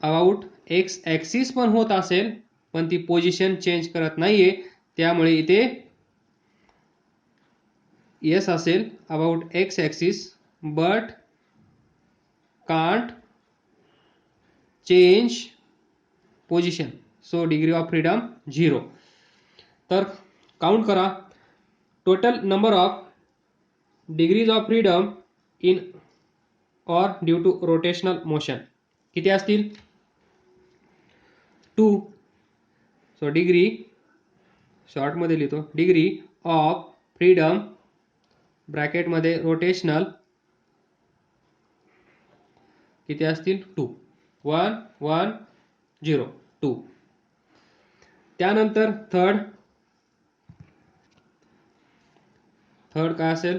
About x axis पण होत असेल पण ती पोझिशन चेंज करत नाहीये, त्यामुळे इथे यस असेल about x axis but can't change position, so degree of freedom 0. तर काउंट करा, total number of degrees of freedom in और ड्यू टू रोटेशनल मोशन किती असतील? 2. सो डिग्री शॉर्टमध्ये लिहितो, डिग्री ऑफ फ्रीडम ब्रॅकेटमध्ये रोटेशनल किती असतील? 2. 1 1 0 2. त्यानंतर थर्ड काय असेल?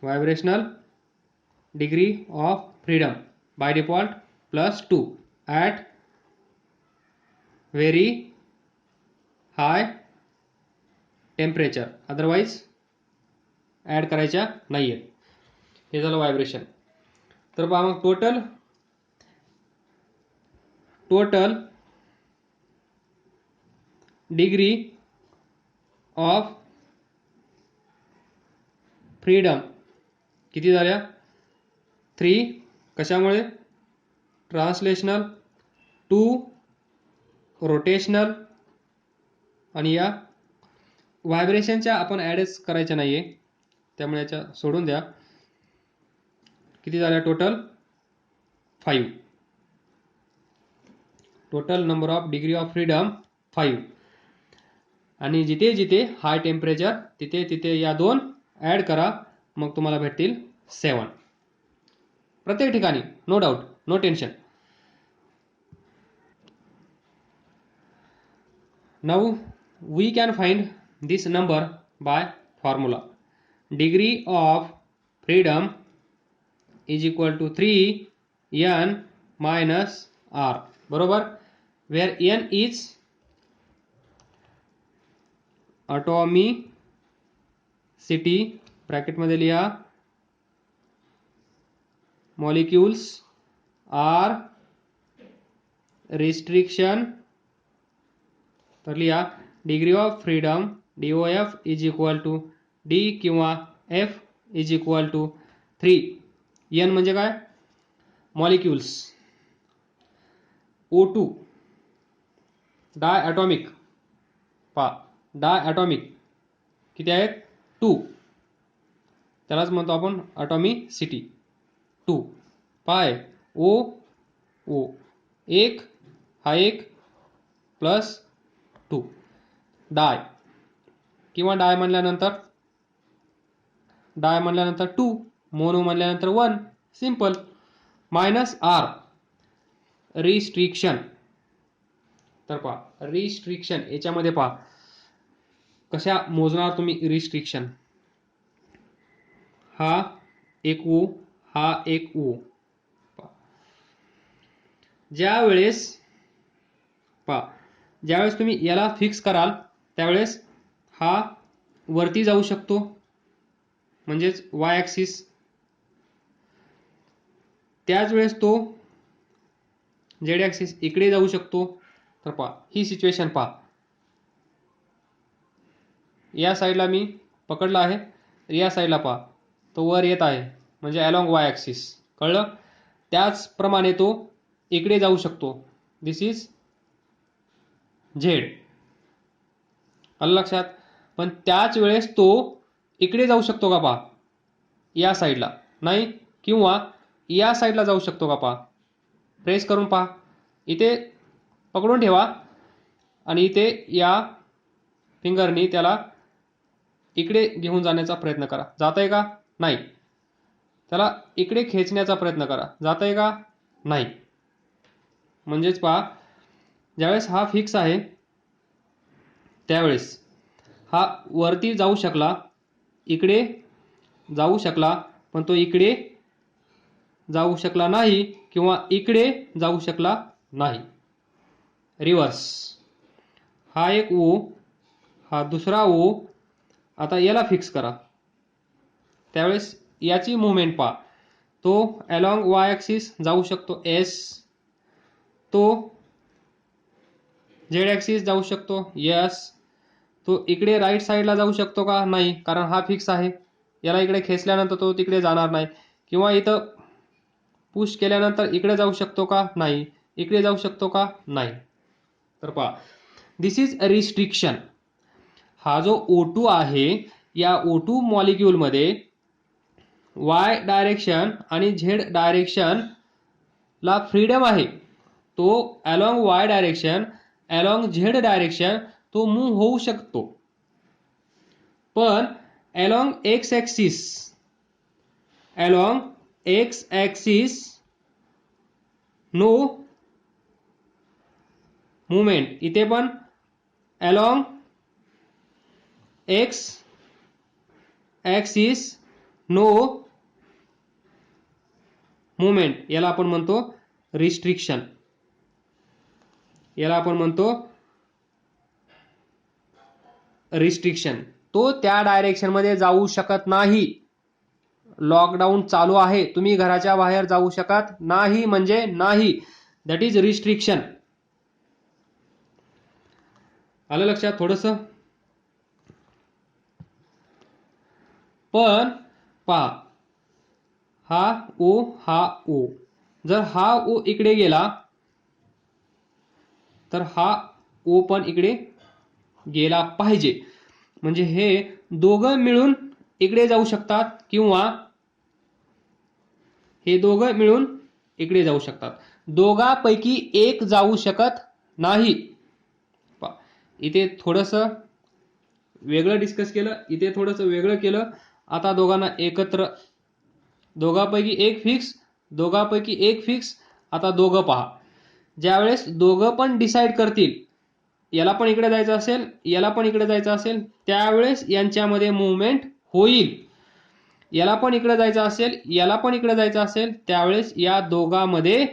Vibrational degree of freedom by default +2 at very high temperature, otherwise add करायच्या नाही आहेत. हे झालं व्हायब्रेशन. तर पहा मग टोटल डिग्री ऑफ फ्रीडम किती झाल्या? 3. कशामुळे? ट्रान्सलेशनल, 2 रोटेशनल, आणि या व्हायब्रेशनच्या आपण ॲडच करायच्या नाहीये, त्यामुळे याच्या सोडून द्या. किती झाल्या total? 5. Total number of degree of freedom 5. आणि जिथे जिथे हाय टेम्परेचर तिथे या 2 ॲड करा, मग तुम्हाला भेटतील 7. प्रत्येक ठिकाणी, no doubt, no tension. Now we can find this number by formula. Degree of freedom is equal to 3n minus r, बरोबर. वेअर n इज ॲटॉमिसिटी ब्रॅकेटमध्ये लिहा, मॉलिक्युल्स आर रिस्ट्रिक्शन, तर लिहा degree of freedom DOF is equal to D किंवा F is equal to 3. n म्हणजे काय? Molecules. O2 diatomic, diatomic किती आहेत? 2. त्यालाच म्हणतो आपण ॲटॉमिसिटी 2. पाय O 1 हा 1 प्लस 2. डाय किंवा डाय म्हणल्यानंतर 2, मोनो म्हणल्यानंतर 1, सिंपल. Minus r restriction. तर पहा रिस्ट्रिक्शन याच्यामध्ये पहा कशा मोजणार तुम्ही रिस्ट्रिक्शन. हा एक O, हा एक O. ज्यावेळेस तुम्ही याला फिक्स कराल त्यावेळेस हा वरती जाऊ शकतो, म्हणजेच y ॲक्सिस. त्याच वेळेस तो z ॲक्सिस इकडे जाऊ शकतो. तर पहा ही सिच्युएशन पहा, या साईडला मी पकडला आहे, या साईडला पहा तो वर येत आहे, म्हणजे अलॉंग y ॲक्सिस, कळलं. त्याचप्रमाणे तो इकडे जाऊ शकतो, दिस इज z, आलं लक्षात. पण त्याच वेळेस तो इकडे जाऊ शकतो का पहा, या साईडला नाही, किंवा या साईडला जाऊ शकतो का पहा. प्रेस करून पहा, इथे पकडून ठेवा आणि इथे या फिंगरनी त्याला इकडे घेऊन जाण्याचा प्रयत्न करा. जातंय का? नाही. त्याला इकडे खेचण्याचा प्रयत्न करा. जातंय का? नाही. म्हणजेच पहा ज्यावेळेस हा फिक्स आहे त्यावेळेस हा वरती जाऊ शकला, इकडे जाऊ शकला, पण तो इकडे जाऊ शकला नाही किंवा इकडे जाऊ शकला नाही. रिवर्स, हा एक O, हा दुसरा O. आता याला फिक्स करा, त्यावेळेस याची मूवमेंट पहा, तो अलॉंग वाय ॲक्सिस जाऊ शकतो एस, तो झेड ॲक्सिस जाऊ शकतो यस, तो इकडे राईट साईडला जाऊ शकतो का? नाही, कारण हा फिक्स आहे. याला इकडे खेचल्यानंतर तो तिकडे जाणार नाही. किंवा इथं पुश केल्यानंतर इकडे जाऊ शकतो का? नाही. इकडे जाऊ शकतो का? नाही. तर पहा, दिस इज रिस्ट्रिक्शन. हा जो O2 आहे, या O2 मॉलिक्यूलमध्ये वाय डायरेक्शन आणि झेड डायरेक्शन ला फ्रीडम आहे. तो along y direction, along z direction तो मूव्ह होऊ शकतो. पण along x axis, along x axis no movement. इथे पण along x axis no movement. याला आपण म्हणतो रिस्ट्रिक्शन. याला आपण म्हणतो रिस्ट्रिक्शन. तो त्या डायरेक्शन मध्ये जाऊ शकत नाही. लॉकडाऊन चालू आहे, तुम्ही घराच्या बाहेर जाऊ शकत नाही म्हणजे नाही. That is restriction. आलं लक्षात थोडस? पण पहा, हा ओ, हा ओ, जर हा ओ इकडे गेला तर हा ओ पण इकडे गेला पाहिजे. म्हणजे हे दोघं मिळून इकडे जाऊ शकतात किंवा हे दोघं मिळून इकडे जाऊ शकतात. दोघांपैकी एक जाऊ शकत नाही. इथे थोडंसं वेगळं डिस्कस केलं, इथे थोडंसं वेगळं केलं. आता दोघांना एकत्र, दोघांपैकी एक फिक्स, दोघांपैकी एक फिक्स. आता दोघं पहा, ज्यावेळेस दोघं पण डिसाईड करतील याला पण इकडे जायचं असेल, याला पण इकडे जायचं असेल, त्यावेळेस यांच्यामध्ये मुवमेंट होईल. याला पण इकडे जायचं असेल, याला पण इकडे जायचं असेल, त्यावेळेस या दोघांमध्ये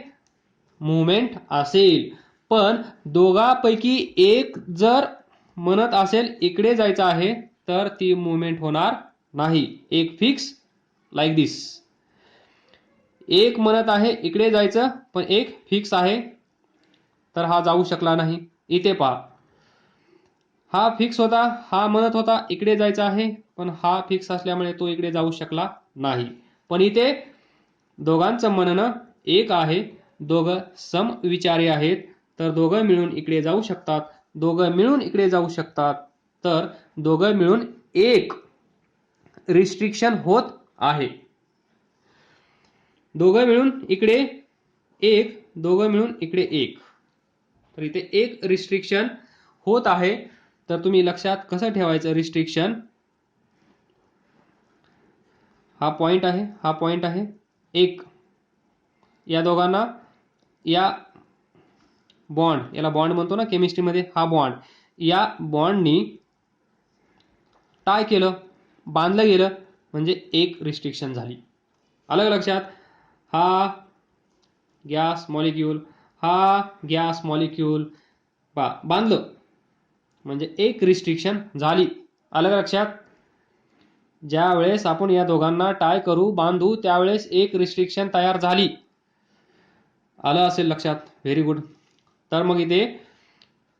मुवमेंट असेल. पण दोघांपैकी एक जर म्हणत असेल इकडे जायचं आहे तर ती मुवमेंट होणार नाही. एक फिक्स लाईक दिस. एक म्हणत आहे इकडे जायचं पण एक फिक्स आहे, तर हा जाऊ शकला नाही. इथे पहा, हा फिक्स होता, हा म्हणत होता इकडे जायचं आहे, पण हा फिक्स असल्यामुळे तो इकडे जाऊ शकला नाही. पण इथे दोघांचं म्हणणं एक आहे, दोघं समविचारी आहेत, तर दोघं मिळून इकडे जाऊ शकतात, दोघं मिळून इकडे जाऊ शकतात. तर दोघं मिळून एक रिस्ट्रिक्शन होत आहे. दोघं मिळून इकडे एक, दोघं मिळून इकडे एक, तर इथे एक रिस्ट्रिक्शन होत आहे. तर तुम्ही लक्षात कसं ठेवायचं रिस्ट्रिक्शन? हा पॉइंट आहे, हा पॉइंट आहे, एक या दोघांना या बॉन्ड, याला बॉन्ड म्हणतो ना केमिस्ट्रीमध्ये, हा बॉन्ड, या बॉन्डनी टाय केलं, बांधलं गेलं, म्हणजे एक रिस्ट्रिक्शन झाली. आलं लक्षात? हा गॅस मॉलिक्यूल, हा गॅस मॉलिक्यूल बांधलं म्हणजे एक रिस्ट्रिक्शन झाली. आलं लक्षात? ज्या वेळेस आपण या दोघांना टाय करू, बांधू, त्यावेळेस एक रिस्ट्रिक्शन तयार झाली. आलं असेल लक्षात? Very good. तर मग इथे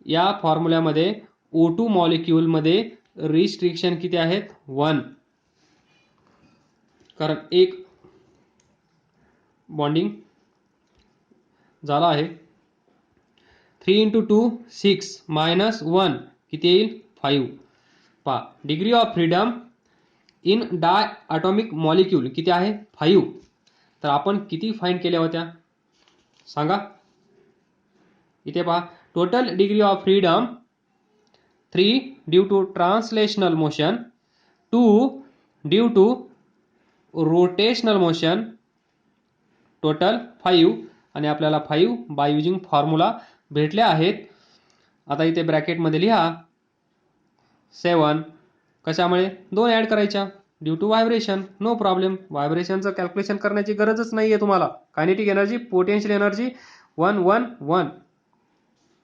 या फॉर्म्युल्यामध्ये O2 मॉलिक्यूलमध्ये रिस्ट्रिक्शन किती आहेत? 1. कारण एक बॉन्डिंग झाला आहे. 3 × 2 6 -1 किती येईल? 5. पहा, degree of freedom in diatomic molecule किती आहे? 5. तर आपण किती फाइंड केल्या होत्या सांगा? इथे पहा, total degree of freedom 3 due to translational motion, 2 due to rotational motion, total 5. आणि आपल्याला 5 बाय युजिंग फॉर्म्युला भेटले आहेत. आता इथे ब्रॅकेटमध्ये लिहा 7. कशामुळे? 2 ॲड करायच्या, due to vibration. No problem, व्हायब्रेशनचं calculation करण्याची गरजच नाहीये तुम्हाला. कायनेटिक एनर्जी, पोटेन्शियल एनर्जी 1 1 1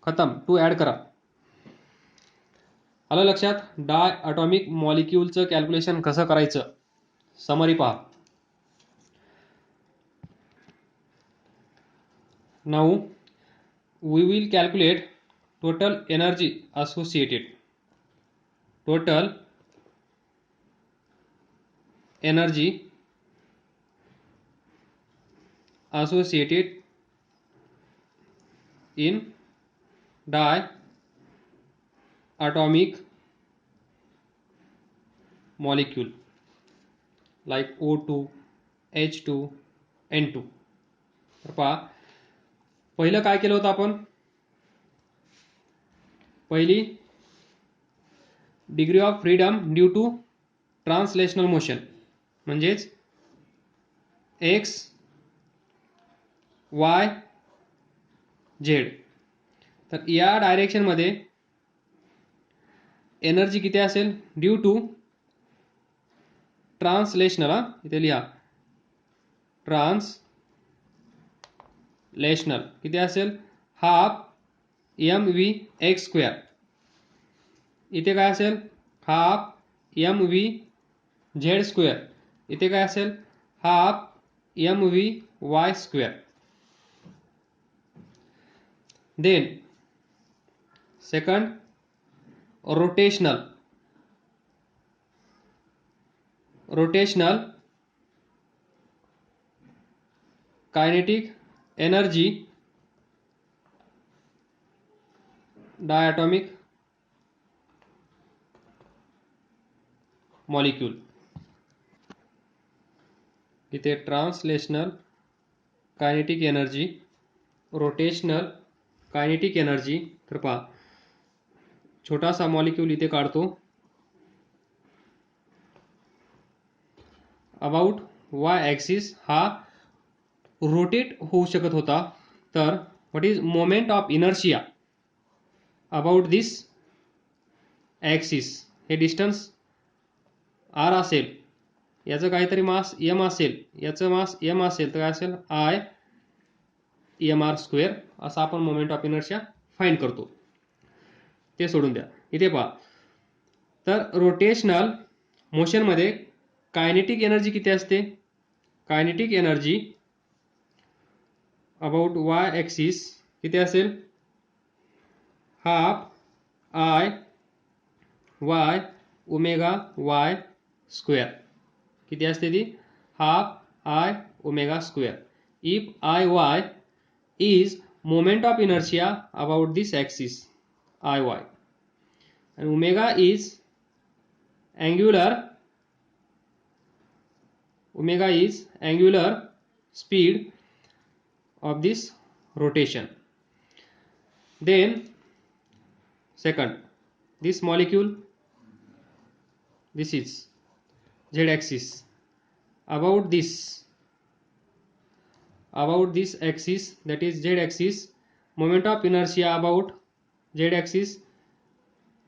खतम. 2 ॲड करा. आलं लक्षात? डाय ॲटॉमिक मॉलिक्यूलचं कॅल्क्युलेशन कसं करायचं? समरी पहा. Now we will calculate total energy associated. Total energy associated in diatomic molecule like O2, H2, N2. तर पहा, पहिलं काय केलं होतं आपण? पहिली degree of freedom due to translational motion, म्हणजेच एक्स वाय झेड. तर या डायरेक्शनमध्ये एनर्जी किती असेल? ड्यू टू ट्रान्सलेशनल, इथे लिहा ट्रान्सलेशनल किती असेल? Half mv(x²). इथे काय असेल? Half mv(z²). इथे काय असेल? Half mv(y²). Then second rotational kinetic energy diatomic molecule. इथे translational kinetic energy, rotational kinetic energy. तर पहा, छोटासा मॉलिक्यूल इथे काढतो. अबाउट वाय ॲक्सिस हा रोटेट होऊ शकत होता. तर what is moment of inertia about this axis? हे डिस्टन्स आर असेल, याचं काहीतरी मास एम असेल, याचं मास एम असेल, तर काय असेल? I M R square. असा आपण मोमेंट ऑफ इनर्शिया फाइंड करतो. ते सोडून द्या. इथे पहा, तर रोटेशनल मोशनमध्ये कायनेटिक एनर्जी किती असते? Kinetic energy about Y axis किती असेल? Half I Y omega Y square. किती असते ती? Half i omega square. If I Y is moment of inertia about this axis I Y, and omega is angular speed of this rotation. Then second, this molecule, this is z axis. About this axis, that is z axis, moment of inertia about z axis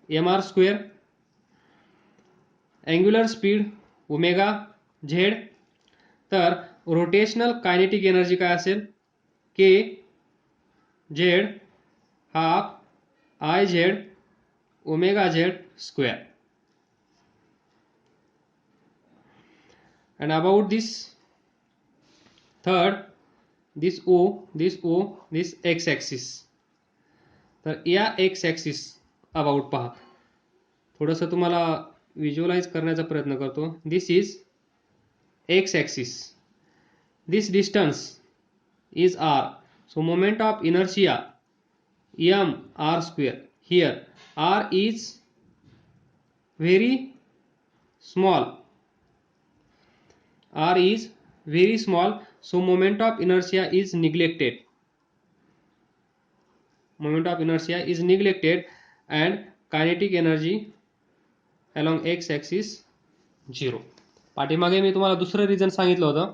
mr square, angular speed omega Z. तर rotational kinetic energy काय असेल? के Z half I Z omega Z square. and about this third, this x axis. तर या x axis about पहा, थोडंसं तुम्हाला visualise करण्याचा प्रयत्न करतो. दिस is x axis, this distance is r, so moment of inertia m r square. Here r is very small, so moment of inertia is neglected. And kinetic energy along x axis 0. पाठीमागे मी तुम्हाला दुसरं reason सांगितलं होतं.